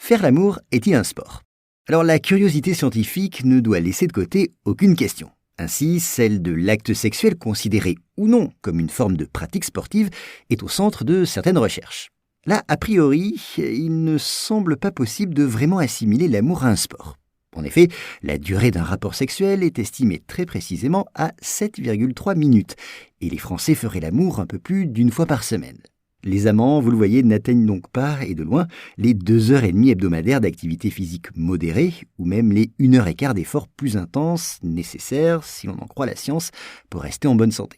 Faire l'amour est-il un sport ? Alors la curiosité scientifique ne doit laisser de côté aucune question. Ainsi, celle de l'acte sexuel considéré ou non comme une forme de pratique sportive est au centre de certaines recherches. Là, a priori, il ne semble pas possible de vraiment assimiler l'amour à un sport. En effet, la durée d'un rapport sexuel est estimée très précisément à 7,3 minutes et les Français feraient l'amour un peu plus d'une fois par semaine. Les amants, vous le voyez, n'atteignent donc pas, et de loin, les 2h30 hebdomadaires d'activité physique modérée ou même les 1h15 d'efforts plus intenses nécessaires, si l'on en croit la science, pour rester en bonne santé.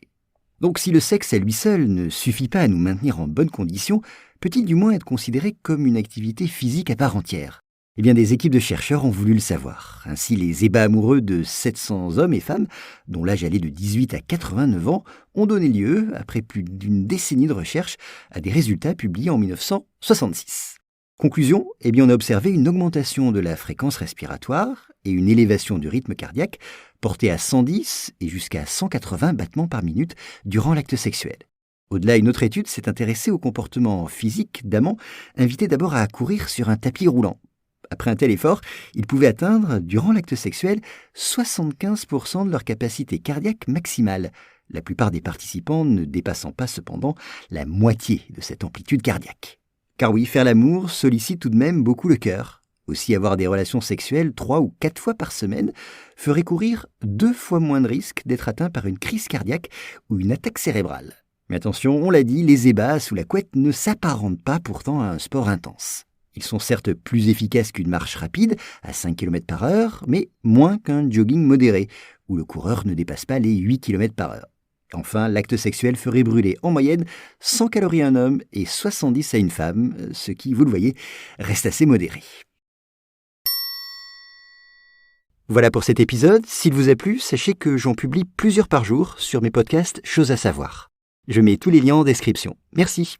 Donc si le sexe à lui seul ne suffit pas à nous maintenir en bonne condition, peut-il du moins être considéré comme une activité physique à part entière ? Eh bien, des équipes de chercheurs ont voulu le savoir. Ainsi, les ébats amoureux de 700 hommes et femmes, dont l'âge allait de 18 à 89 ans, ont donné lieu, après plus d'une décennie de recherche, à des résultats publiés en 1966. Conclusion, eh bien, on a observé une augmentation de la fréquence respiratoire et une élévation du rythme cardiaque, portée à 110 et jusqu'à 180 battements par minute durant l'acte sexuel. Au-delà, une autre étude s'est intéressée au comportement physique d'amants invités d'abord à courir sur un tapis roulant. Après un tel effort, ils pouvaient atteindre, durant l'acte sexuel, 75% de leur capacité cardiaque maximale, la plupart des participants ne dépassant pas cependant la moitié de cette amplitude cardiaque. Car oui, faire l'amour sollicite tout de même beaucoup le cœur. Aussi, avoir des relations sexuelles 3 ou 4 fois par semaine ferait courir 2 fois moins de risques d'être atteint par une crise cardiaque ou une attaque cérébrale. Mais attention, on l'a dit, les ébats sous la couette ne s'apparentent pas pourtant à un sport intense. Ils sont certes plus efficaces qu'une marche rapide, à 5 km par heure, mais moins qu'un jogging modéré, où le coureur ne dépasse pas les 8 km par heure. Enfin, l'acte sexuel ferait brûler en moyenne 100 calories à un homme et 70 à une femme, ce qui, vous le voyez, reste assez modéré. Voilà pour cet épisode. S'il vous a plu, sachez que j'en publie plusieurs par jour sur mes podcasts Choses à savoir. Je mets tous les liens en description. Merci.